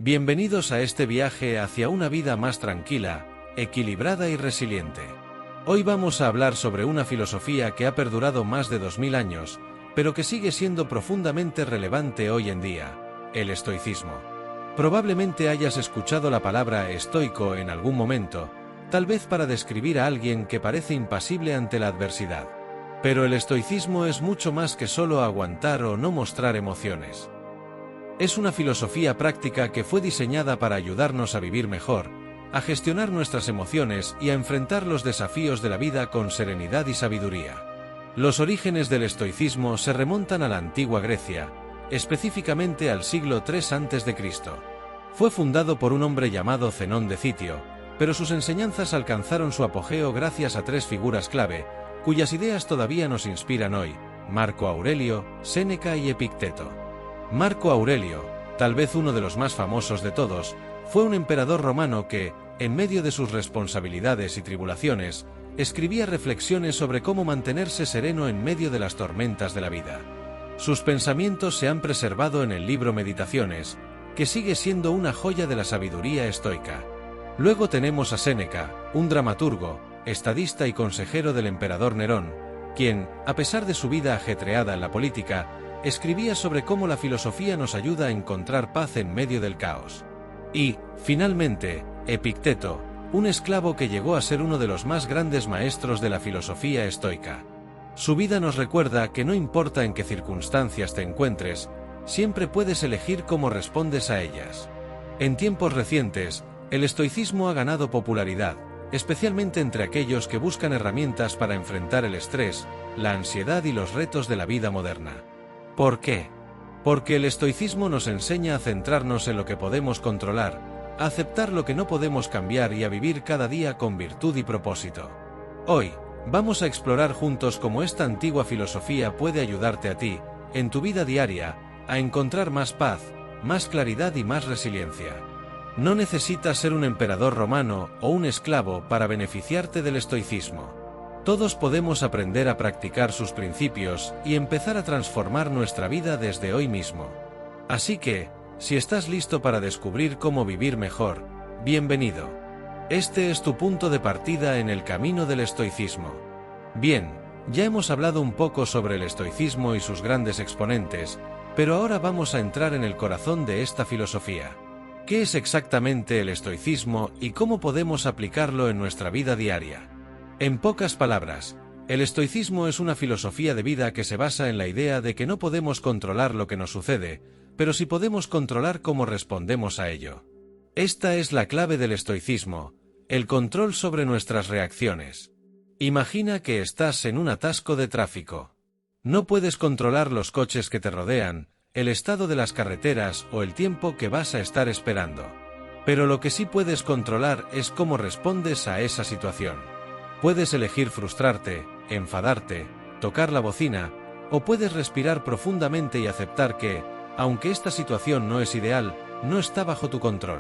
Bienvenidos a este viaje hacia una vida más tranquila, equilibrada y resiliente. Hoy vamos a hablar sobre una filosofía que ha perdurado más de 2000 años, pero que sigue siendo profundamente relevante hoy en día: el estoicismo. Probablemente hayas escuchado la palabra estoico en algún momento, tal vez para describir a alguien que parece impasible ante la adversidad. Pero el estoicismo es mucho más que solo aguantar o no mostrar emociones. Es una filosofía práctica que fue diseñada para ayudarnos a vivir mejor, a gestionar nuestras emociones y a enfrentar los desafíos de la vida con serenidad y sabiduría. Los orígenes del estoicismo se remontan a la antigua Grecia, específicamente al siglo III a.C. Fue fundado por un hombre llamado Zenón de Citio, pero sus enseñanzas alcanzaron su apogeo gracias a tres figuras clave, cuyas ideas todavía nos inspiran hoy: Marco Aurelio, Séneca y Epicteto. Marco Aurelio, tal vez uno de los más famosos de todos, fue un emperador romano que, en medio de sus responsabilidades y tribulaciones, escribía reflexiones sobre cómo mantenerse sereno en medio de las tormentas de la vida. Sus pensamientos se han preservado en el libro Meditaciones, que sigue siendo una joya de la sabiduría estoica. Luego tenemos a Séneca, un dramaturgo, estadista y consejero del emperador Nerón, quien, a pesar de su vida ajetreada en la política, escribía sobre cómo la filosofía nos ayuda a encontrar paz en medio del caos. Y, finalmente, Epicteto, un esclavo que llegó a ser uno de los más grandes maestros de la filosofía estoica. Su vida nos recuerda que no importa en qué circunstancias te encuentres, siempre puedes elegir cómo respondes a ellas. En tiempos recientes, el estoicismo ha ganado popularidad, especialmente entre aquellos que buscan herramientas para enfrentar el estrés, la ansiedad y los retos de la vida moderna. ¿Por qué? Porque el estoicismo nos enseña a centrarnos en lo que podemos controlar, a aceptar lo que no podemos cambiar y a vivir cada día con virtud y propósito. Hoy, vamos a explorar juntos cómo esta antigua filosofía puede ayudarte a ti, en tu vida diaria, a encontrar más paz, más claridad y más resiliencia. No necesitas ser un emperador romano o un esclavo para beneficiarte del estoicismo. Todos podemos aprender a practicar sus principios y empezar a transformar nuestra vida desde hoy mismo. Así que, si estás listo para descubrir cómo vivir mejor, bienvenido. Este es tu punto de partida en el camino del estoicismo. Bien, ya hemos hablado un poco sobre el estoicismo y sus grandes exponentes, pero ahora vamos a entrar en el corazón de esta filosofía. ¿Qué es exactamente el estoicismo y cómo podemos aplicarlo en nuestra vida diaria? En pocas palabras, el estoicismo es una filosofía de vida que se basa en la idea de que no podemos controlar lo que nos sucede, pero sí podemos controlar cómo respondemos a ello. Esta es la clave del estoicismo: el control sobre nuestras reacciones. Imagina que estás en un atasco de tráfico. No puedes controlar los coches que te rodean, el estado de las carreteras o el tiempo que vas a estar esperando. Pero lo que sí puedes controlar es cómo respondes a esa situación. Puedes elegir frustrarte, enfadarte, tocar la bocina, o puedes respirar profundamente y aceptar que, aunque esta situación no es ideal, no está bajo tu control.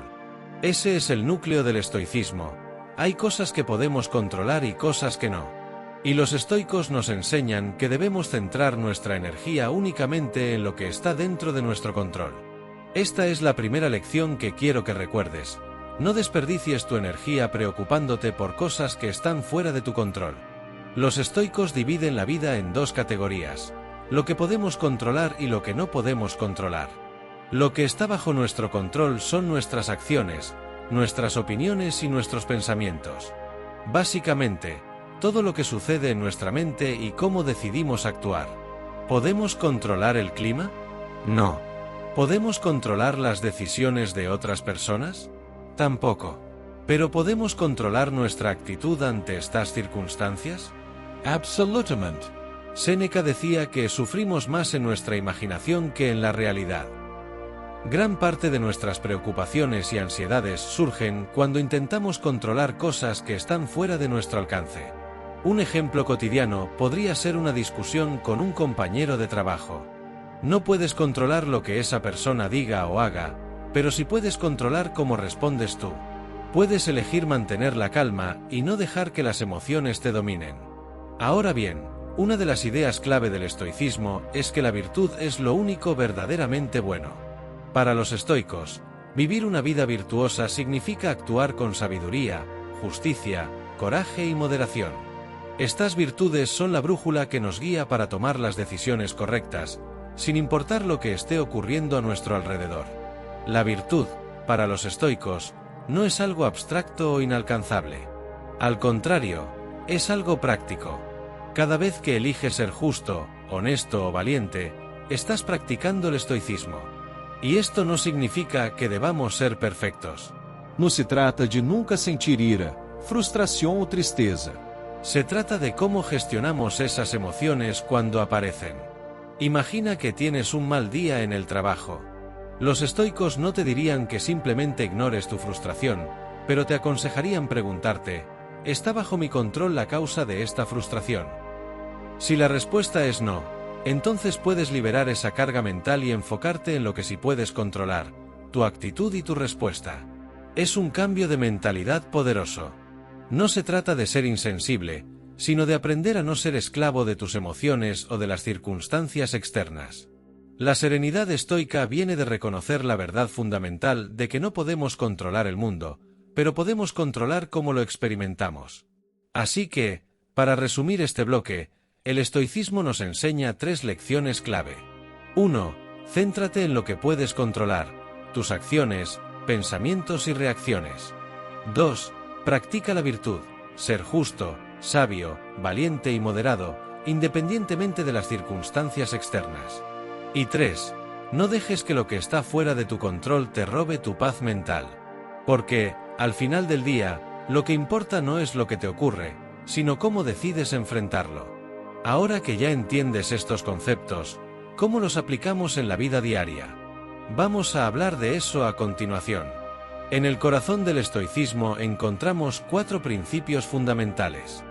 Ese es el núcleo del estoicismo. Hay cosas que podemos controlar y cosas que no. Y los estoicos nos enseñan que debemos centrar nuestra energía únicamente en lo que está dentro de nuestro control. Esta es la primera lección que quiero que recuerdes. No desperdicies tu energía preocupándote por cosas que están fuera de tu control. Los estoicos dividen la vida en dos categorías: lo que podemos controlar y lo que no podemos controlar. Lo que está bajo nuestro control son nuestras acciones, nuestras opiniones y nuestros pensamientos. Básicamente, todo lo que sucede en nuestra mente y cómo decidimos actuar. ¿Podemos controlar el clima? No. ¿Podemos controlar las decisiones de otras personas? Tampoco. ¿Pero podemos controlar nuestra actitud ante estas circunstancias? Absolutamente. Séneca decía que sufrimos más en nuestra imaginación que en la realidad. Gran parte de nuestras preocupaciones y ansiedades surgen cuando intentamos controlar cosas que están fuera de nuestro alcance. Un ejemplo cotidiano podría ser una discusión con un compañero de trabajo. No puedes controlar lo que esa persona diga o haga, pero sí puedes controlar cómo respondes tú. Puedes elegir mantener la calma y no dejar que las emociones te dominen. Ahora bien, una de las ideas clave del estoicismo es que la virtud es lo único verdaderamente bueno. Para los estoicos, Vivir una vida virtuosa significa actuar con sabiduría, justicia, coraje y moderación. Estas virtudes son la brújula que nos guía para tomar las decisiones correctas, sin importar lo que esté ocurriendo a nuestro alrededor. La virtud, para los estoicos, no es algo abstracto o inalcanzable. Al contrario, es algo práctico. Cada vez que eliges ser justo, honesto o valiente, estás practicando el estoicismo. Y esto no significa que debamos ser perfectos. No se trata de nunca sentir ira, frustración o tristeza. Se trata de cómo gestionamos esas emociones cuando aparecen. Imagina que tienes un mal día en el trabajo. Los estoicos no te dirían que simplemente ignores tu frustración, pero te aconsejarían preguntarte, ¿está bajo mi control la causa de esta frustración? Si la respuesta es no, entonces puedes liberar esa carga mental y enfocarte en lo que sí puedes controlar, tu actitud y tu respuesta. Es un cambio de mentalidad poderoso. No se trata de ser insensible, sino de aprender a no ser esclavo de tus emociones o de las circunstancias externas. La serenidad estoica viene de reconocer la verdad fundamental de que no podemos controlar el mundo, pero podemos controlar cómo lo experimentamos. Así que, para resumir este bloque, el estoicismo nos enseña 3 lecciones clave. 1. Céntrate en lo que puedes controlar, tus acciones, pensamientos y reacciones. 2. Practica la virtud, ser justo, sabio, valiente y moderado, independientemente de las circunstancias externas. Y 3. No dejes que lo que está fuera de tu control te robe tu paz mental. Porque, al final del día, lo que importa no es lo que te ocurre, sino cómo decides enfrentarlo. Ahora que ya entiendes estos conceptos, ¿cómo los aplicamos en la vida diaria? Vamos a hablar de eso a continuación. En el corazón del estoicismo encontramos 4 principios fundamentales.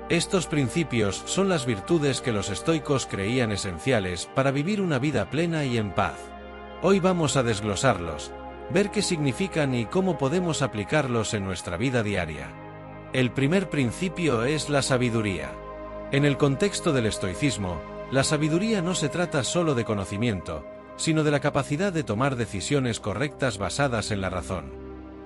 Estos principios son las virtudes que los estoicos creían esenciales para vivir una vida plena y en paz. Hoy vamos a desglosarlos, ver qué significan y cómo podemos aplicarlos en nuestra vida diaria. El primer principio es la sabiduría. En el contexto del estoicismo, la sabiduría no se trata solo de conocimiento, sino de la capacidad de tomar decisiones correctas basadas en la razón.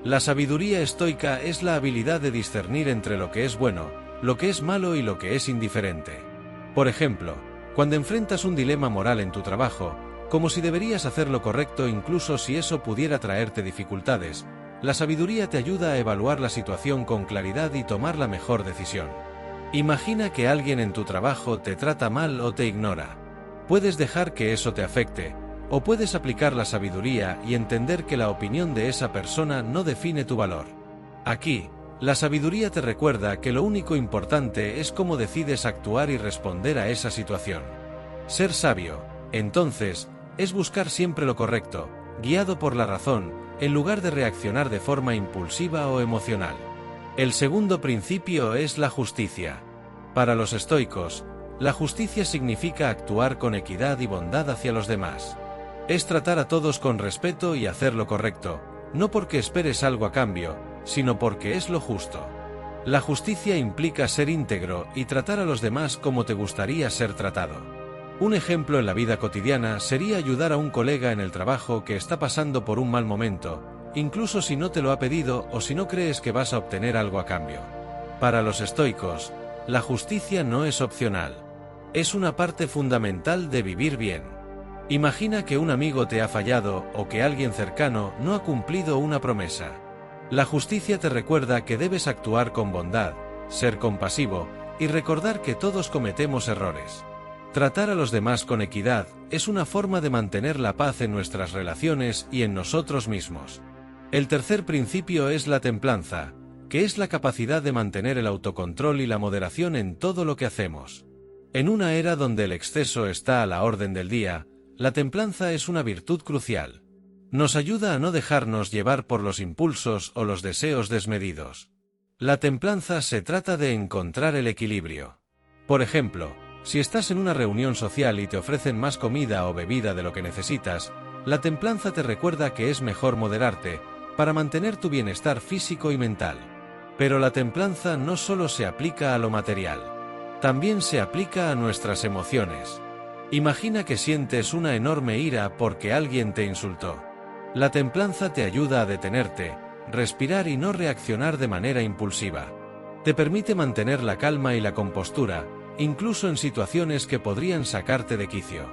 La sabiduría estoica es la habilidad de discernir entre lo que es bueno, lo que es malo y lo que es indiferente. Por ejemplo, cuando enfrentas un dilema moral en tu trabajo, como si deberías hacer lo correcto incluso si eso pudiera traerte dificultades, la sabiduría te ayuda a evaluar la situación con claridad y tomar la mejor decisión. Imagina que alguien en tu trabajo te trata mal o te ignora. Puedes dejar que eso te afecte, o puedes aplicar la sabiduría y entender que la opinión de esa persona no define tu valor. Aquí, la sabiduría te recuerda que lo único importante es cómo decides actuar y responder a esa situación. Ser sabio, entonces, es buscar siempre lo correcto, guiado por la razón, en lugar de reaccionar de forma impulsiva o emocional. El segundo principio es la justicia. Para los estoicos, la justicia significa actuar con equidad y bondad hacia los demás. Es tratar a todos con respeto y hacer lo correcto, no porque esperes algo a cambio, sino porque es lo justo. La justicia implica ser íntegro y tratar a los demás como te gustaría ser tratado. Un ejemplo en la vida cotidiana sería ayudar a un colega en el trabajo que está pasando por un mal momento, incluso si no te lo ha pedido o si no crees que vas a obtener algo a cambio. Para los estoicos, la justicia no es opcional. Es una parte fundamental de vivir bien. Imagina que un amigo te ha fallado o que alguien cercano no ha cumplido una promesa. La justicia te recuerda que debes actuar con bondad, ser compasivo y recordar que todos cometemos errores. Tratar a los demás con equidad es una forma de mantener la paz en nuestras relaciones y en nosotros mismos. El tercer principio es la templanza, que es la capacidad de mantener el autocontrol y la moderación en todo lo que hacemos. En una era donde el exceso está a la orden del día, la templanza es una virtud crucial. Nos ayuda a no dejarnos llevar por los impulsos o los deseos desmedidos. La templanza se trata de encontrar el equilibrio. Por ejemplo, si estás en una reunión social y te ofrecen más comida o bebida de lo que necesitas, la templanza te recuerda que es mejor moderarte, para mantener tu bienestar físico y mental. Pero la templanza no solo se aplica a lo material. También se aplica a nuestras emociones. Imagina que sientes una enorme ira porque alguien te insultó. La templanza te ayuda a detenerte, respirar y no reaccionar de manera impulsiva. Te permite mantener la calma y la compostura, incluso en situaciones que podrían sacarte de quicio.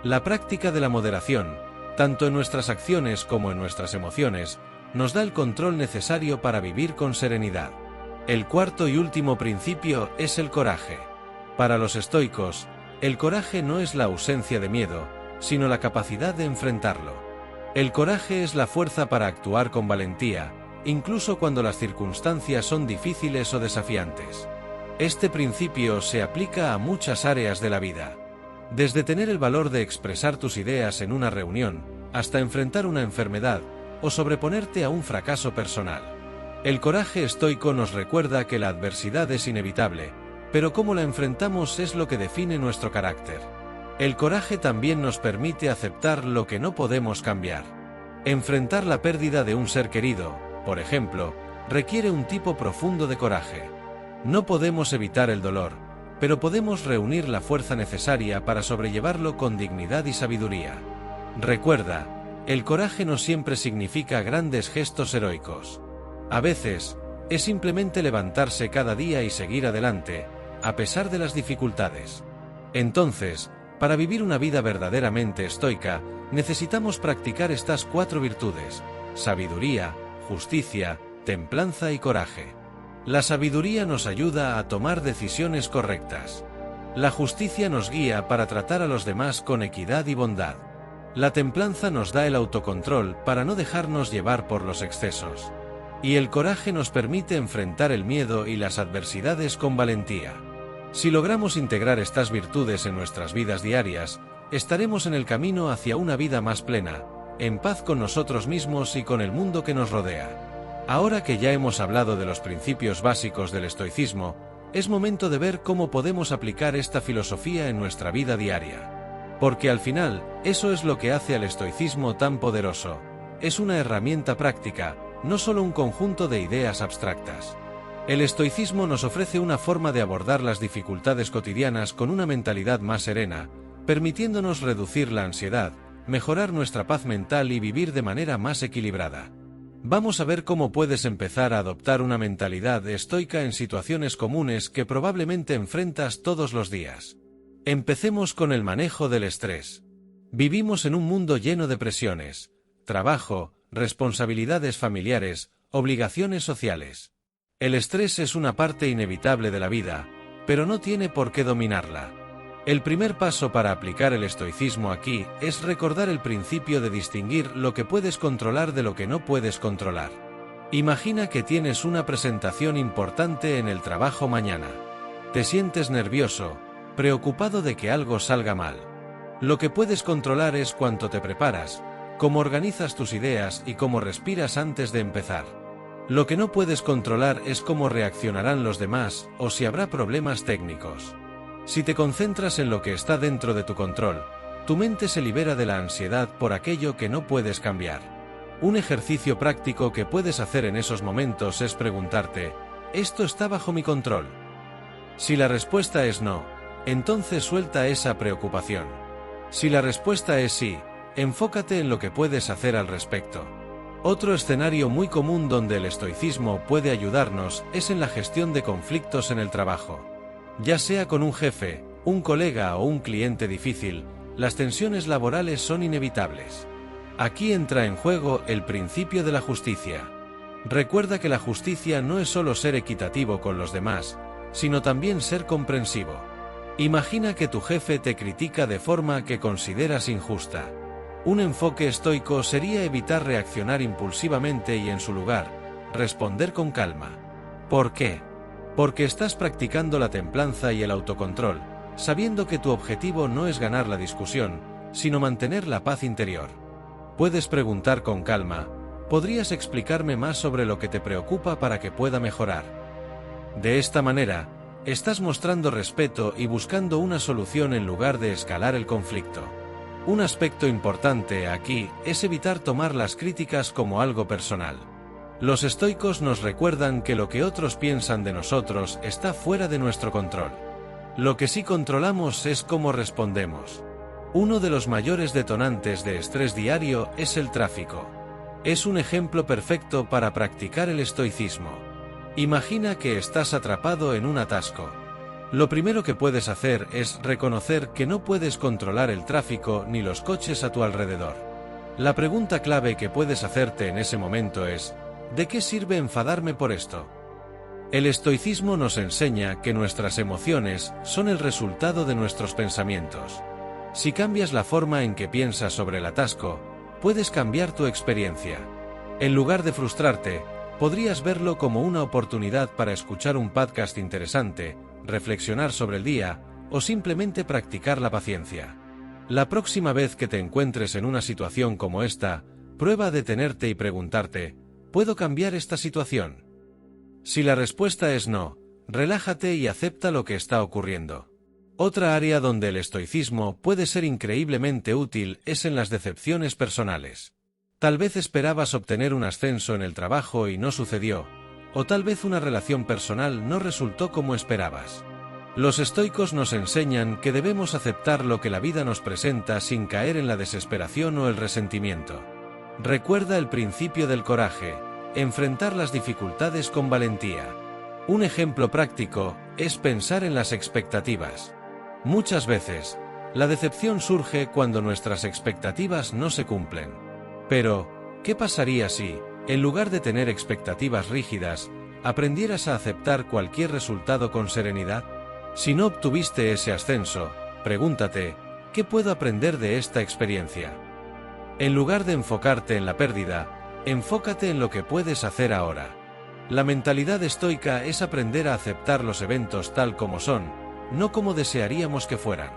La práctica de la moderación, tanto en nuestras acciones como en nuestras emociones, nos da el control necesario para vivir con serenidad. El cuarto y último principio es el coraje. Para los estoicos, el coraje no es la ausencia de miedo, sino la capacidad de enfrentarlo. El coraje es la fuerza para actuar con valentía, incluso cuando las circunstancias son difíciles o desafiantes. Este principio se aplica a muchas áreas de la vida. Desde tener el valor de expresar tus ideas en una reunión, hasta enfrentar una enfermedad, o sobreponerte a un fracaso personal. El coraje estoico nos recuerda que la adversidad es inevitable, pero cómo la enfrentamos es lo que define nuestro carácter. El coraje también nos permite aceptar lo que no podemos cambiar. Enfrentar la pérdida de un ser querido, por ejemplo, requiere un tipo profundo de coraje. No podemos evitar el dolor, pero podemos reunir la fuerza necesaria para sobrellevarlo con dignidad y sabiduría. Recuerda, el coraje no siempre significa grandes gestos heroicos. A veces, es simplemente levantarse cada día y seguir adelante, a pesar de las dificultades. Entonces, para vivir una vida verdaderamente estoica, necesitamos practicar estas 4 virtudes: sabiduría, justicia, templanza y coraje. La sabiduría nos ayuda a tomar decisiones correctas. La justicia nos guía para tratar a los demás con equidad y bondad. La templanza nos da el autocontrol para no dejarnos llevar por los excesos. Y el coraje nos permite enfrentar el miedo y las adversidades con valentía. Si logramos integrar estas virtudes en nuestras vidas diarias, estaremos en el camino hacia una vida más plena, en paz con nosotros mismos y con el mundo que nos rodea. Ahora que ya hemos hablado de los principios básicos del estoicismo, es momento de ver cómo podemos aplicar esta filosofía en nuestra vida diaria. Porque al final, eso es lo que hace al estoicismo tan poderoso. Es una herramienta práctica, no solo un conjunto de ideas abstractas. El estoicismo nos ofrece una forma de abordar las dificultades cotidianas con una mentalidad más serena, permitiéndonos reducir la ansiedad, mejorar nuestra paz mental y vivir de manera más equilibrada. Vamos a ver cómo puedes empezar a adoptar una mentalidad estoica en situaciones comunes que probablemente enfrentas todos los días. Empecemos con el manejo del estrés. Vivimos en un mundo lleno de presiones: trabajo, responsabilidades familiares, obligaciones sociales. El estrés es una parte inevitable de la vida, pero no tiene por qué dominarla. El primer paso para aplicar el estoicismo aquí es recordar el principio de distinguir lo que puedes controlar de lo que no puedes controlar. Imagina que tienes una presentación importante en el trabajo mañana. Te sientes nervioso, preocupado de que algo salga mal. Lo que puedes controlar es cuánto te preparas, cómo organizas tus ideas y cómo respiras antes de empezar. Lo que no puedes controlar es cómo reaccionarán los demás o si habrá problemas técnicos. Si te concentras en lo que está dentro de tu control, tu mente se libera de la ansiedad por aquello que no puedes cambiar. Un ejercicio práctico que puedes hacer en esos momentos es preguntarte: ¿esto está bajo mi control? Si la respuesta es no, entonces suelta esa preocupación. Si la respuesta es sí, enfócate en lo que puedes hacer al respecto. Otro escenario muy común donde el estoicismo puede ayudarnos es en la gestión de conflictos en el trabajo. Ya sea con un jefe, un colega o un cliente difícil, las tensiones laborales son inevitables. Aquí entra en juego el principio de la justicia. Recuerda que la justicia no es solo ser equitativo con los demás, sino también ser comprensivo. Imagina que tu jefe te critica de forma que consideras injusta. Un enfoque estoico sería evitar reaccionar impulsivamente y, en su lugar, responder con calma. ¿Por qué? Porque estás practicando la templanza y el autocontrol, sabiendo que tu objetivo no es ganar la discusión, sino mantener la paz interior. Puedes preguntar con calma: ¿podrías explicarme más sobre lo que te preocupa para que pueda mejorar? De esta manera, estás mostrando respeto y buscando una solución en lugar de escalar el conflicto. Un aspecto importante aquí es evitar tomar las críticas como algo personal. Los estoicos nos recuerdan que lo que otros piensan de nosotros está fuera de nuestro control. Lo que sí controlamos es cómo respondemos. Uno de los mayores detonantes de estrés diario es el tráfico. Es un ejemplo perfecto para practicar el estoicismo. Imagina que estás atrapado en un atasco. Lo primero que puedes hacer es reconocer que no puedes controlar el tráfico ni los coches a tu alrededor. La pregunta clave que puedes hacerte en ese momento es: ¿de qué sirve enfadarme por esto? El estoicismo nos enseña que nuestras emociones son el resultado de nuestros pensamientos. Si cambias la forma en que piensas sobre el atasco, puedes cambiar tu experiencia. En lugar de frustrarte, podrías verlo como una oportunidad para escuchar un podcast interesante, reflexionar sobre el día, o simplemente practicar la paciencia. La próxima vez que te encuentres en una situación como esta, prueba a detenerte y preguntarte: ¿puedo cambiar esta situación? Si la respuesta es no, relájate y acepta lo que está ocurriendo. Otra área donde el estoicismo puede ser increíblemente útil es en las decepciones personales. Tal vez esperabas obtener un ascenso en el trabajo y no sucedió, o tal vez una relación personal no resultó como esperabas. Los estoicos nos enseñan que debemos aceptar lo que la vida nos presenta sin caer en la desesperación o el resentimiento. Recuerda el principio del coraje: enfrentar las dificultades con valentía. Un ejemplo práctico es pensar en las expectativas. Muchas veces, la decepción surge cuando nuestras expectativas no se cumplen. Pero, ¿qué pasaría si, en lugar de tener expectativas rígidas, aprendieras a aceptar cualquier resultado con serenidad? Si no obtuviste ese ascenso, pregúntate: ¿qué puedo aprender de esta experiencia? En lugar de enfocarte en la pérdida, enfócate en lo que puedes hacer ahora. La mentalidad estoica es aprender a aceptar los eventos tal como son, no como desearíamos que fueran.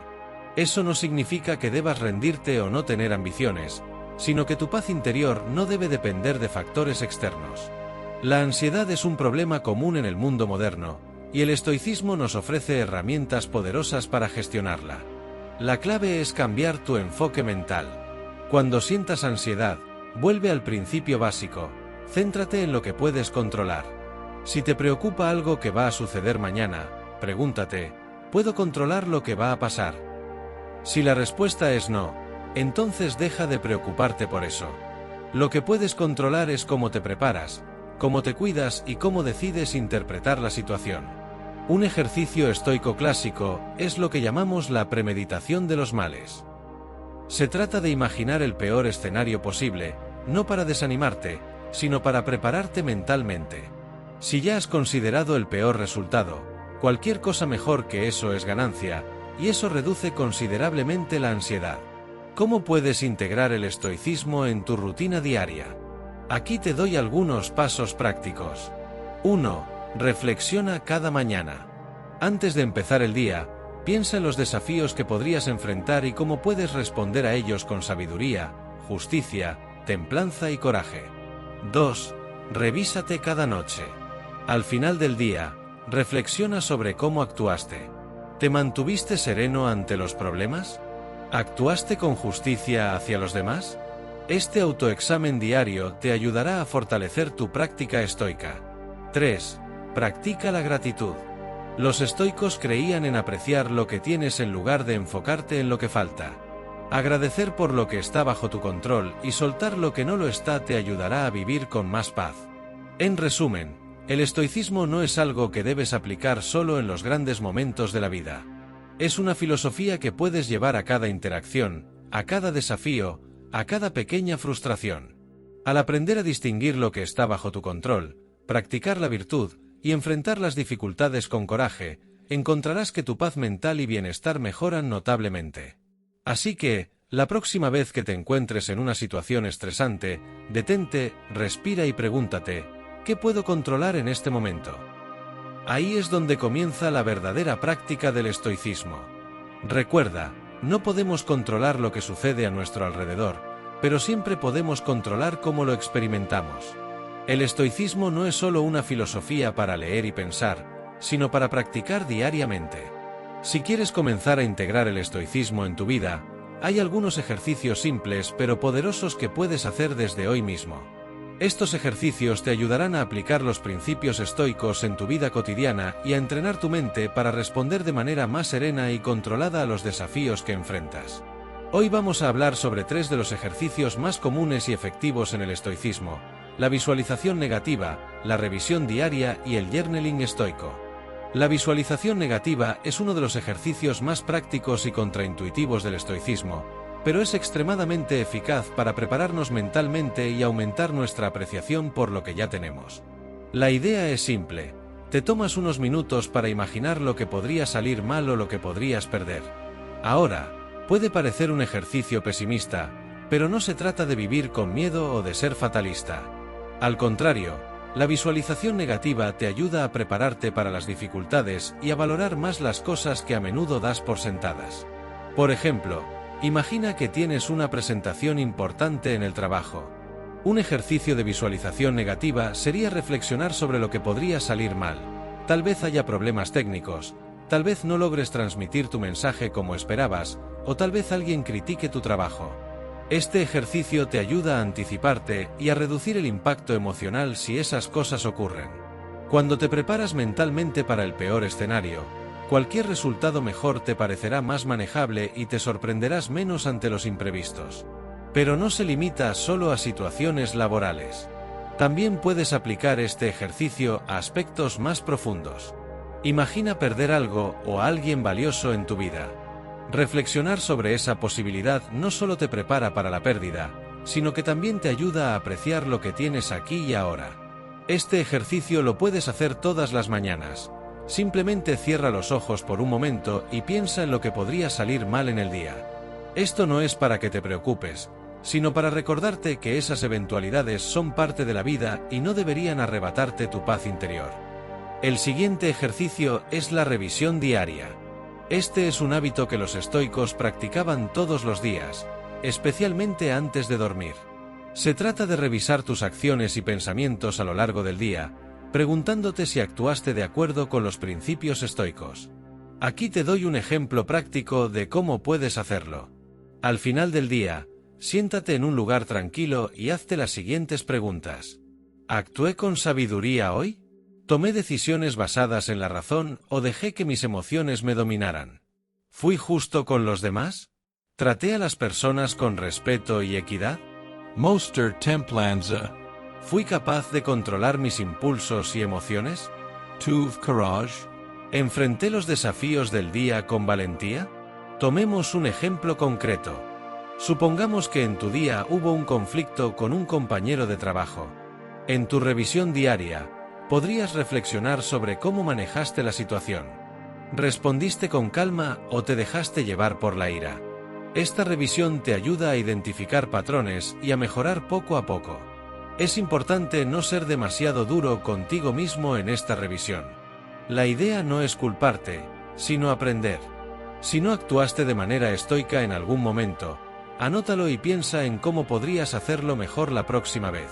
Eso no significa que debas rendirte o no tener ambiciones, sino que tu paz interior no debe depender de factores externos. La ansiedad es un problema común en el mundo moderno, y el estoicismo nos ofrece herramientas poderosas para gestionarla. La clave es cambiar tu enfoque mental. Cuando sientas ansiedad, vuelve al principio básico: céntrate en lo que puedes controlar. Si te preocupa algo que va a suceder mañana, pregúntate: ¿puedo controlar lo que va a pasar? Si la respuesta es no, entonces deja de preocuparte por eso. Lo que puedes controlar es cómo te preparas, cómo te cuidas y cómo decides interpretar la situación. Un ejercicio estoico clásico es lo que llamamos la premeditación de los males. Se trata de imaginar el peor escenario posible, no para desanimarte, sino para prepararte mentalmente. Si ya has considerado el peor resultado, cualquier cosa mejor que eso es ganancia, y eso reduce considerablemente la ansiedad. ¿Cómo puedes integrar el estoicismo en tu rutina diaria? Aquí te doy algunos pasos prácticos. 1. Reflexiona cada mañana. Antes de empezar el día, piensa en los desafíos que podrías enfrentar y cómo puedes responder a ellos con sabiduría, justicia, templanza y coraje. 2. Revísate cada noche. Al final del día, reflexiona sobre cómo actuaste. ¿Te mantuviste sereno ante los problemas? ¿Actuaste con justicia hacia los demás? Este autoexamen diario te ayudará a fortalecer tu práctica estoica. 3. Practica la gratitud. Los estoicos creían en apreciar lo que tienes en lugar de enfocarte en lo que falta. Agradecer por lo que está bajo tu control y soltar lo que no lo está te ayudará a vivir con más paz. En resumen, el estoicismo no es algo que debes aplicar solo en los grandes momentos de la vida. Es una filosofía que puedes llevar a cada interacción, a cada desafío, a cada pequeña frustración. Al aprender a distinguir lo que está bajo tu control, practicar la virtud y enfrentar las dificultades con coraje, encontrarás que tu paz mental y bienestar mejoran notablemente. Así que, la próxima vez que te encuentres en una situación estresante, detente, respira y pregúntate: ¿qué puedo controlar en este momento? Ahí es donde comienza la verdadera práctica del estoicismo. Recuerda, no podemos controlar lo que sucede a nuestro alrededor, pero siempre podemos controlar cómo lo experimentamos. El estoicismo no es solo una filosofía para leer y pensar, sino para practicar diariamente. Si quieres comenzar a integrar el estoicismo en tu vida, hay algunos ejercicios simples pero poderosos que puedes hacer desde hoy mismo. Estos ejercicios te ayudarán a aplicar los principios estoicos en tu vida cotidiana y a entrenar tu mente para responder de manera más serena y controlada a los desafíos que enfrentas. Hoy vamos a hablar sobre 3 de los ejercicios más comunes y efectivos en el estoicismo: la visualización negativa, la revisión diaria y el journaling estoico. La visualización negativa es uno de los ejercicios más prácticos y contraintuitivos del estoicismo, pero es extremadamente eficaz para prepararnos mentalmente y aumentar nuestra apreciación por lo que ya tenemos. La idea es simple: te tomas unos minutos para imaginar lo que podría salir mal o lo que podrías perder. Ahora, puede parecer un ejercicio pesimista, pero no se trata de vivir con miedo o de ser fatalista. Al contrario, la visualización negativa te ayuda a prepararte para las dificultades y a valorar más las cosas que a menudo das por sentadas. Por ejemplo, imagina que tienes una presentación importante en el trabajo. Un ejercicio de visualización negativa sería reflexionar sobre lo que podría salir mal. Tal vez haya problemas técnicos, tal vez no logres transmitir tu mensaje como esperabas, o tal vez alguien critique tu trabajo. Este ejercicio te ayuda a anticiparte y a reducir el impacto emocional si esas cosas ocurren. Cuando te preparas mentalmente para el peor escenario, cualquier resultado mejor te parecerá más manejable y te sorprenderás menos ante los imprevistos. Pero no se limita solo a situaciones laborales. También puedes aplicar este ejercicio a aspectos más profundos. Imagina perder algo o a alguien valioso en tu vida. Reflexionar sobre esa posibilidad no solo te prepara para la pérdida, sino que también te ayuda a apreciar lo que tienes aquí y ahora. Este ejercicio lo puedes hacer todas las mañanas. Simplemente cierra los ojos por un momento y piensa en lo que podría salir mal en el día. Esto no es para que te preocupes, sino para recordarte que esas eventualidades son parte de la vida y no deberían arrebatarte tu paz interior. El siguiente ejercicio es la revisión diaria. Este es un hábito que los estoicos practicaban todos los días, especialmente antes de dormir. Se trata de revisar tus acciones y pensamientos a lo largo del día, preguntándote si actuaste de acuerdo con los principios estoicos. Aquí te doy un ejemplo práctico de cómo puedes hacerlo. Al final del día, siéntate en un lugar tranquilo y hazte las siguientes preguntas. ¿Actué con sabiduría hoy? ¿Tomé decisiones basadas en la razón o dejé que mis emociones me dominaran? ¿Fui justo con los demás? ¿Traté a las personas con respeto y equidad? Måste templanza. ¿Fui capaz de controlar mis impulsos y emociones? Tuve courage. ¿Enfrenté los desafíos del día con valentía? Tomemos un ejemplo concreto. Supongamos que en tu día hubo un conflicto con un compañero de trabajo. En tu revisión diaria, podrías reflexionar sobre cómo manejaste la situación. ¿Respondiste con calma o te dejaste llevar por la ira? Esta revisión te ayuda a identificar patrones y a mejorar poco a poco. Es importante no ser demasiado duro contigo mismo en esta revisión. La idea no es culparte, sino aprender. Si no actuaste de manera estoica en algún momento, anótalo y piensa en cómo podrías hacerlo mejor la próxima vez.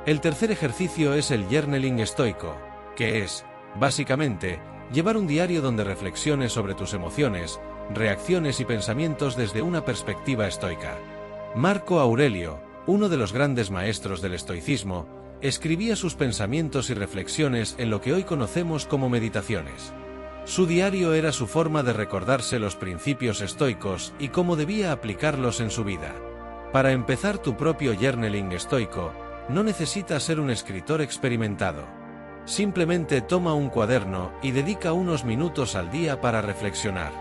El tercer ejercicio es el journaling estoico, que es, básicamente, llevar un diario donde reflexiones sobre tus emociones, reacciones y pensamientos desde una perspectiva estoica. Marco Aurelio, uno de los grandes maestros del estoicismo, escribía sus pensamientos y reflexiones en lo que hoy conocemos como meditaciones. Su diario era su forma de recordarse los principios estoicos y cómo debía aplicarlos en su vida. Para empezar tu propio journaling estoico, no necesitas ser un escritor experimentado. Simplemente toma un cuaderno y dedica unos minutos al día para reflexionar.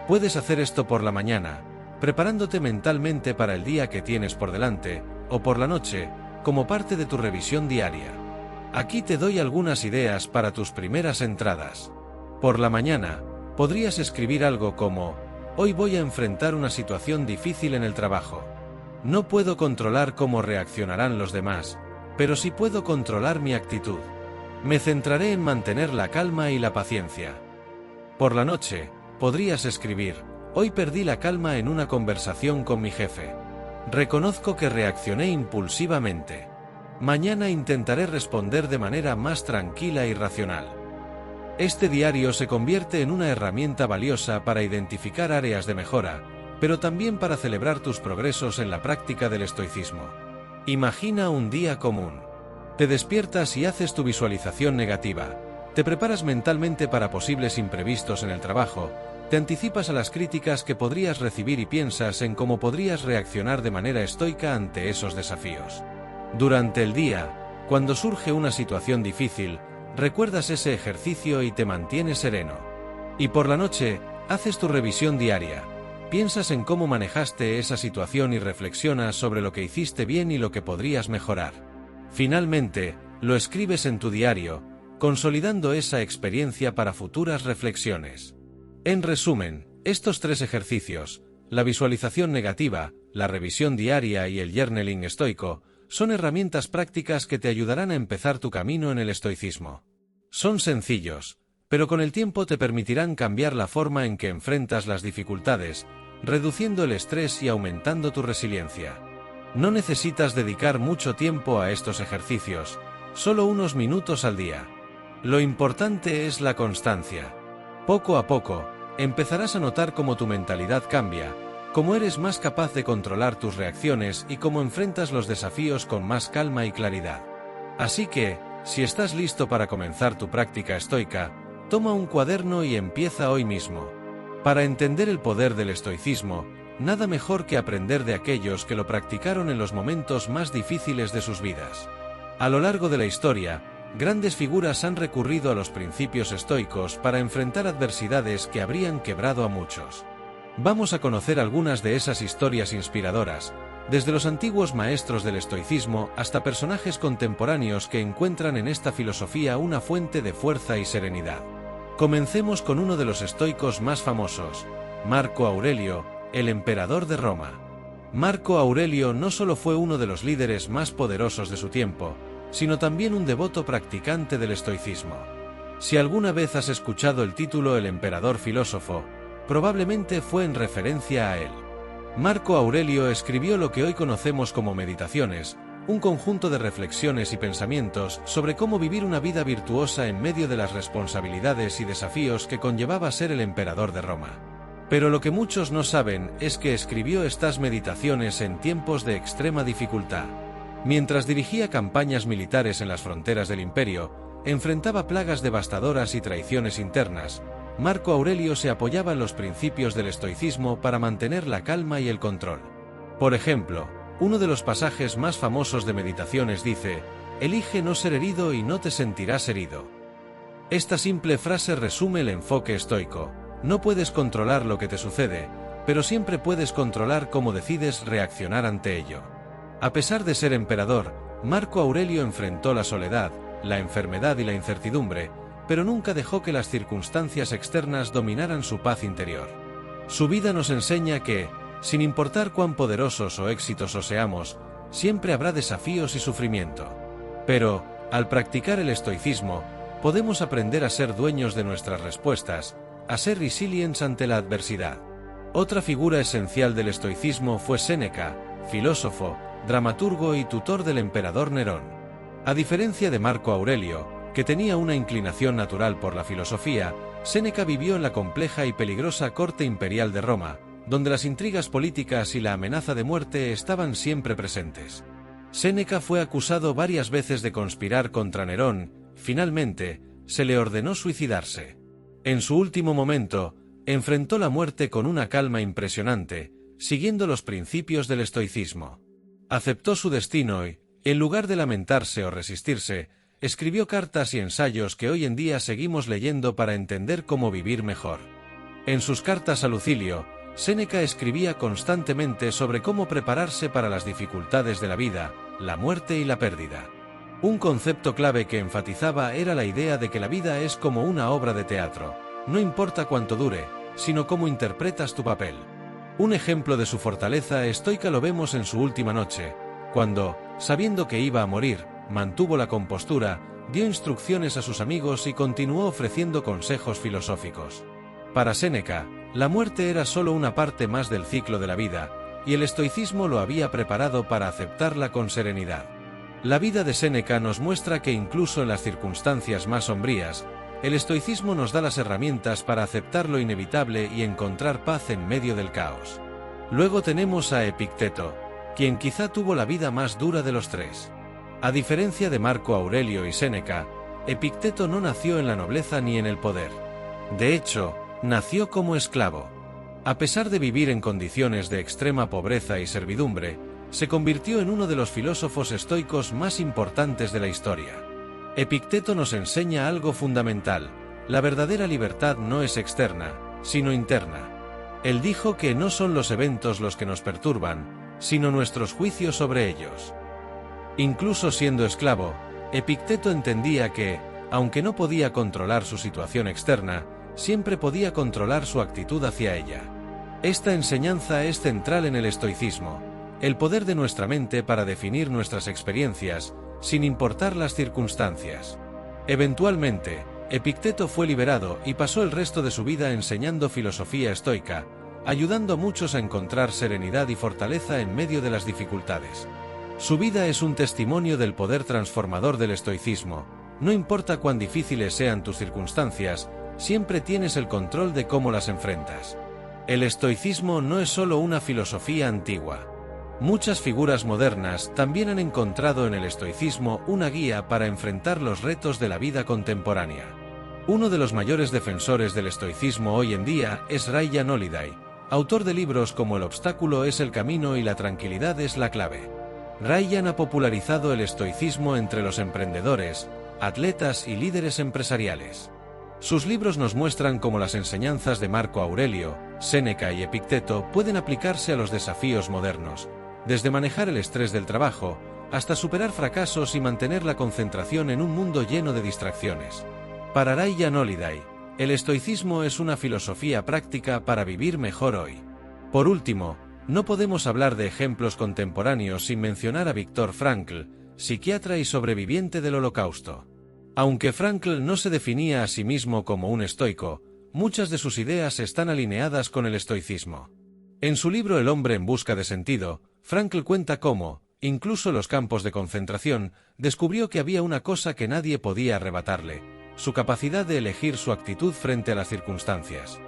Puedes hacer esto por la mañana, preparándote mentalmente para el día que tienes por delante, o por la noche, como parte de tu revisión diaria. Aquí te doy algunas ideas para tus primeras entradas. Por la mañana, podrías escribir algo como: hoy voy a enfrentar una situación difícil en el trabajo. No puedo controlar cómo reaccionarán los demás, pero sí puedo controlar mi actitud. Me centraré en mantener la calma y la paciencia. Por la noche, podrías escribir: hoy perdí la calma en una conversación con mi jefe. Reconozco que reaccioné impulsivamente. Mañana intentaré responder de manera más tranquila y racional. Este diario se convierte en una herramienta valiosa para identificar áreas de mejora, pero también para celebrar tus progresos en la práctica del estoicismo. Imagina un día común. Te despiertas y haces tu visualización negativa. Te preparas mentalmente para posibles imprevistos en el trabajo, Te anticipas a las críticas que podrías recibir y piensas en cómo podrías reaccionar de manera estoica ante esos desafíos. Durante el día, cuando surge una situación difícil, recuerdas ese ejercicio y te mantienes sereno. Y por la noche, haces tu revisión diaria. Piensas en cómo manejaste esa situación y reflexionas sobre lo que hiciste bien y lo que podrías mejorar. Finalmente, lo escribes en tu diario, consolidando esa experiencia para futuras reflexiones. En resumen, estos 3 ejercicios, la visualización negativa, la revisión diaria y el journaling estoico, son herramientas prácticas que te ayudarán a empezar tu camino en el estoicismo. Son sencillos, pero con el tiempo te permitirán cambiar la forma en que enfrentas las dificultades, reduciendo el estrés y aumentando tu resiliencia. No necesitas dedicar mucho tiempo a estos ejercicios, solo unos minutos al día. Lo importante es la constancia. Poco a poco, empezarás a notar cómo tu mentalidad cambia, cómo eres más capaz de controlar tus reacciones y cómo enfrentas los desafíos con más calma y claridad. Así que, si estás listo para comenzar tu práctica estoica, toma un cuaderno y empieza hoy mismo. Para entender el poder del estoicismo, nada mejor que aprender de aquellos que lo practicaron en los momentos más difíciles de sus vidas. A lo largo de la historia, grandes figuras han recurrido a los principios estoicos para enfrentar adversidades que habrían quebrado a muchos. Vamos a conocer algunas de esas historias inspiradoras, desde los antiguos maestros del estoicismo hasta personajes contemporáneos que encuentran en esta filosofía una fuente de fuerza y serenidad. Comencemos con uno de los estoicos más famosos, Marco Aurelio, el emperador de Roma. Marco Aurelio no solo fue uno de los líderes más poderosos de su tiempo, sino también un devoto practicante del estoicismo. Si alguna vez has escuchado el título El emperador filósofo, probablemente fue en referencia a él. Marco Aurelio escribió lo que hoy conocemos como Meditaciones, un conjunto de reflexiones y pensamientos sobre cómo vivir una vida virtuosa en medio de las responsabilidades y desafíos que conllevaba ser el emperador de Roma. Pero lo que muchos no saben es que escribió estas meditaciones en tiempos de extrema dificultad. Mientras dirigía campañas militares en las fronteras del imperio, enfrentaba plagas devastadoras y traiciones internas. Marco Aurelio se apoyaba en los principios del estoicismo para mantener la calma y el control. Por ejemplo, uno de los pasajes más famosos de Meditaciones dice: «Elige no ser herido y no te sentirás herido». Esta simple frase resume el enfoque estoico. No puedes controlar lo que te sucede, pero siempre puedes controlar cómo decides reaccionar ante ello. A pesar de ser emperador, Marco Aurelio enfrentó la soledad, la enfermedad y la incertidumbre, pero nunca dejó que las circunstancias externas dominaran su paz interior. Su vida nos enseña que, sin importar cuán poderosos o exitosos seamos, siempre habrá desafíos y sufrimiento. Pero, al practicar el estoicismo, podemos aprender a ser dueños de nuestras respuestas, a ser resilientes ante la adversidad. Otra figura esencial del estoicismo fue Séneca, filósofo, dramaturgo y tutor del emperador Nerón. A diferencia de Marco Aurelio, que tenía una inclinación natural por la filosofía, Séneca vivió en la compleja y peligrosa corte imperial de Roma, donde las intrigas políticas y la amenaza de muerte estaban siempre presentes. Séneca fue acusado varias veces de conspirar contra Nerón. Finalmente, se le ordenó suicidarse. En su último momento, enfrentó la muerte con una calma impresionante, siguiendo los principios del estoicismo. Aceptó su destino y, en lugar de lamentarse o resistirse, escribió cartas y ensayos que hoy en día seguimos leyendo para entender cómo vivir mejor. En sus cartas a Lucilio, Séneca escribía constantemente sobre cómo prepararse para las dificultades de la vida, la muerte y la pérdida. Un concepto clave que enfatizaba era la idea de que la vida es como una obra de teatro, no importa cuánto dure, sino cómo interpretas tu papel. Un ejemplo de su fortaleza estoica lo vemos en su última noche, cuando, sabiendo que iba a morir, mantuvo la compostura, dio instrucciones a sus amigos y continuó ofreciendo consejos filosóficos. Para Séneca, la muerte era solo una parte más del ciclo de la vida, y el estoicismo lo había preparado para aceptarla con serenidad. La vida de Séneca nos muestra que incluso en las circunstancias más sombrías, el estoicismo nos da las herramientas para aceptar lo inevitable y encontrar paz en medio del caos. Luego tenemos a Epicteto, quien quizá tuvo la vida más dura de los tres. A diferencia de Marco Aurelio y Séneca, Epicteto no nació en la nobleza ni en el poder. De hecho, Nació como esclavo. A pesar de vivir en condiciones de extrema pobreza y servidumbre, se convirtió en uno de los filósofos estoicos más importantes de la historia. Epicteto nos enseña algo fundamental: la verdadera libertad no es externa, sino interna. Él dijo que no son los eventos los que nos perturban, sino nuestros juicios sobre ellos. Incluso siendo esclavo, Epicteto entendía que, aunque no podía controlar su situación externa, siempre podía controlar su actitud hacia ella. Esta enseñanza es central en el estoicismo, el poder de nuestra mente para definir nuestras experiencias, sin importar las circunstancias. Eventualmente, Epicteto fue liberado y pasó el resto de su vida enseñando filosofía estoica, ayudando a muchos a encontrar serenidad y fortaleza en medio de las dificultades. Su vida es un testimonio del poder transformador del estoicismo. No importa cuán difíciles sean tus circunstancias, siempre tienes el control de cómo las enfrentas. El estoicismo no es solo una filosofía antigua. Muchas figuras modernas también han encontrado en el estoicismo una guía para enfrentar los retos de la vida contemporánea. Uno de los mayores defensores del estoicismo hoy en día es Ryan Holiday, autor de libros como El obstáculo es el camino y La tranquilidad es la clave. Ryan ha popularizado el estoicismo entre los emprendedores, atletas y líderes empresariales. Sus libros nos muestran cómo las enseñanzas de Marco Aurelio, Séneca y Epicteto pueden aplicarse a los desafíos modernos, desde manejar el estrés del trabajo, hasta superar fracasos y mantener la concentración en un mundo lleno de distracciones. Para Ryan Holiday, el estoicismo es una filosofía práctica para vivir mejor hoy. Por último, no podemos hablar de ejemplos contemporáneos sin mencionar a Viktor Frankl, psiquiatra y sobreviviente del Holocausto. Aunque Frankl no se definía a sí mismo como un estoico, muchas de sus ideas están alineadas con el estoicismo. En su libro El hombre en busca de sentido, Frankl cuenta cómo, incluso en los campos de concentración, descubrió que había una cosa que nadie podía arrebatarle: su capacidad de elegir su actitud frente a las circunstancias.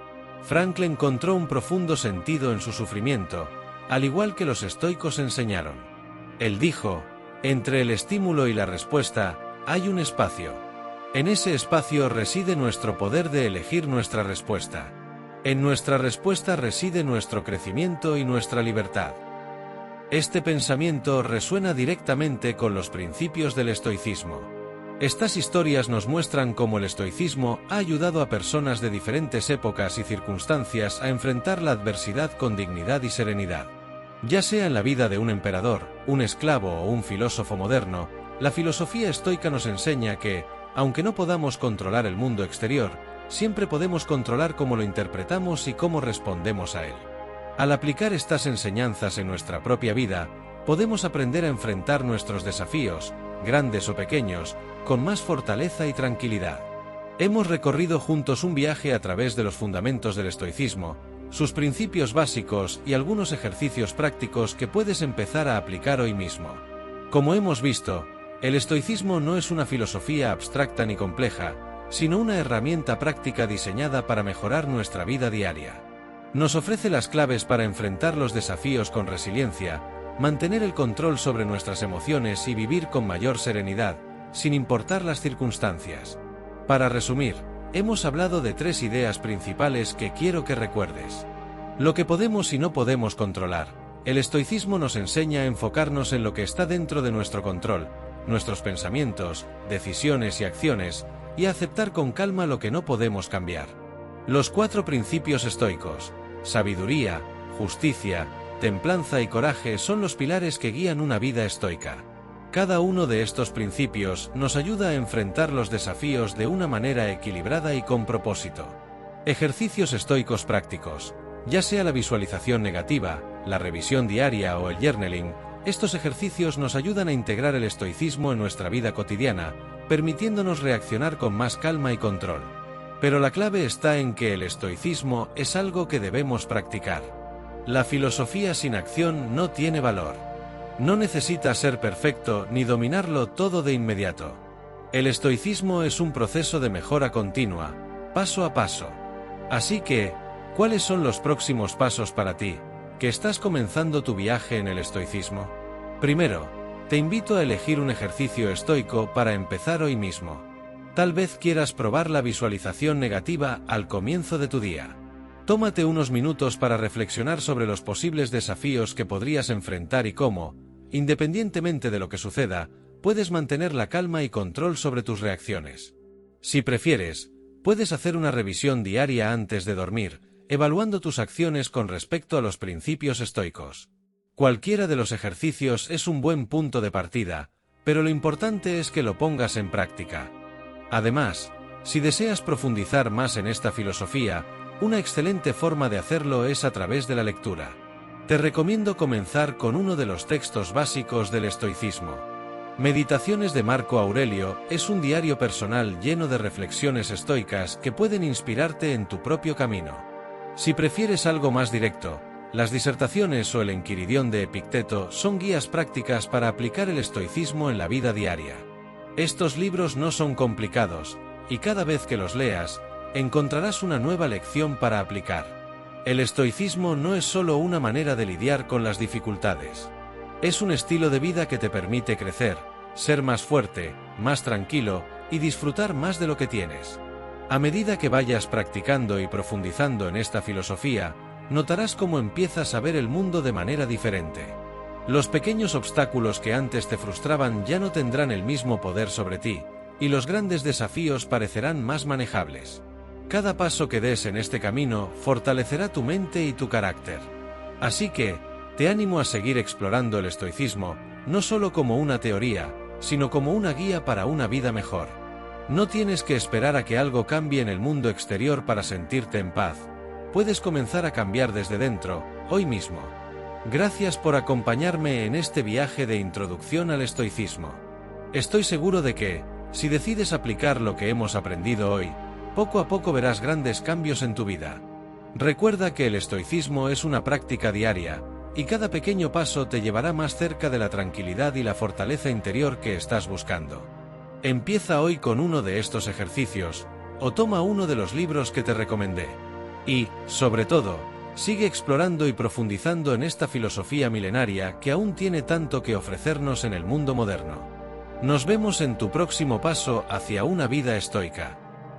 Frankl encontró un profundo sentido en su sufrimiento, al igual que los estoicos enseñaron. Él dijo: entre el estímulo y la respuesta, hay un espacio. En ese espacio reside nuestro poder de elegir nuestra respuesta. En nuestra respuesta reside nuestro crecimiento y nuestra libertad. Este pensamiento resuena directamente con los principios del estoicismo. Estas historias nos muestran cómo el estoicismo ha ayudado a personas de diferentes épocas y circunstancias a enfrentar la adversidad con dignidad y serenidad. Ya sea en la vida de un emperador, un esclavo o un filósofo moderno, la filosofía estoica nos enseña que, aunque no podamos controlar el mundo exterior, siempre podemos controlar cómo lo interpretamos y cómo respondemos a él. Al aplicar estas enseñanzas en nuestra propia vida, podemos aprender a enfrentar nuestros desafíos, grandes o pequeños, con más fortaleza y tranquilidad. Hemos recorrido juntos un viaje a través de los fundamentos del estoicismo, sus principios básicos y algunos ejercicios prácticos que puedes empezar a aplicar hoy mismo. Como hemos visto, el estoicismo no es una filosofía abstracta ni compleja, sino una herramienta práctica diseñada para mejorar nuestra vida diaria. Nos ofrece las claves para enfrentar los desafíos con resiliencia, mantener el control sobre nuestras emociones y vivir con mayor serenidad, sin importar las circunstancias. Para resumir, hemos hablado de 3 ideas principales que quiero que recuerdes. Lo que podemos y no podemos controlar. El estoicismo nos enseña a enfocarnos en lo que está dentro de nuestro control, nuestros pensamientos, decisiones y acciones, y a aceptar con calma lo que no podemos cambiar. Los 4 principios estoicos: sabiduría, justicia, templanza y coraje son los pilares que guían una vida estoica. Cada uno de estos principios nos ayuda a enfrentar los desafíos de una manera equilibrada y con propósito. Ejercicios estoicos prácticos. Ya sea la visualización negativa, la revisión diaria o el journaling, estos ejercicios nos ayudan a integrar el estoicismo en nuestra vida cotidiana, permitiéndonos reaccionar con más calma y control. Pero la clave está en que el estoicismo es algo que debemos practicar. La filosofía sin acción no tiene valor. No necesita ser perfecto ni dominarlo todo de inmediato. El estoicismo es un proceso de mejora continua, paso a paso. Así que, ¿cuáles son los próximos pasos para ti, que estás comenzando tu viaje en el estoicismo? Primero, te invito a elegir un ejercicio estoico para empezar hoy mismo. Tal vez quieras probar la visualización negativa al comienzo de tu día. Tómate unos minutos para reflexionar sobre los posibles desafíos que podrías enfrentar y cómo, independientemente de lo que suceda, puedes mantener la calma y control sobre tus reacciones. Si prefieres, puedes hacer una revisión diaria antes de dormir, evaluando tus acciones con respecto a los principios estoicos. Cualquiera de los ejercicios es un buen punto de partida, pero lo importante es que lo pongas en práctica. Además, si deseas profundizar más en esta filosofía, una excelente forma de hacerlo es a través de la lectura. Te recomiendo comenzar con uno de los textos básicos del estoicismo. Meditaciones de Marco Aurelio es un diario personal lleno de reflexiones estoicas que pueden inspirarte en tu propio camino. Si prefieres algo más directo, las disertaciones o el Enquiridión de Epicteto son guías prácticas para aplicar el estoicismo en la vida diaria. Estos libros no son complicados, y cada vez que los leas, encontrarás una nueva lección para aplicar. El estoicismo no es solo una manera de lidiar con las dificultades. Es un estilo de vida que te permite crecer, ser más fuerte, más tranquilo y disfrutar más de lo que tienes. A medida que vayas practicando y profundizando en esta filosofía, notarás cómo empiezas a ver el mundo de manera diferente. Los pequeños obstáculos que antes te frustraban ya no tendrán el mismo poder sobre ti, y los grandes desafíos parecerán más manejables. Cada paso que des en este camino fortalecerá tu mente y tu carácter. Así que, te animo a seguir explorando el estoicismo, no solo como una teoría, sino como una guía para una vida mejor. No tienes que esperar a que algo cambie en el mundo exterior para sentirte en paz. Puedes comenzar a cambiar desde dentro, hoy mismo. Gracias por acompañarme en este viaje de introducción al estoicismo. Estoy seguro de que, si decides aplicar lo que hemos aprendido hoy, poco a poco verás grandes cambios en tu vida. Recuerda que el estoicismo es una práctica diaria, y cada pequeño paso te llevará más cerca de la tranquilidad y la fortaleza interior que estás buscando. Empieza hoy con uno de estos ejercicios, o toma uno de los libros que te recomendé. Y, sobre todo, sigue explorando y profundizando en esta filosofía milenaria que aún tiene tanto que ofrecernos en el mundo moderno. Nos vemos en tu próximo paso hacia una vida estoica.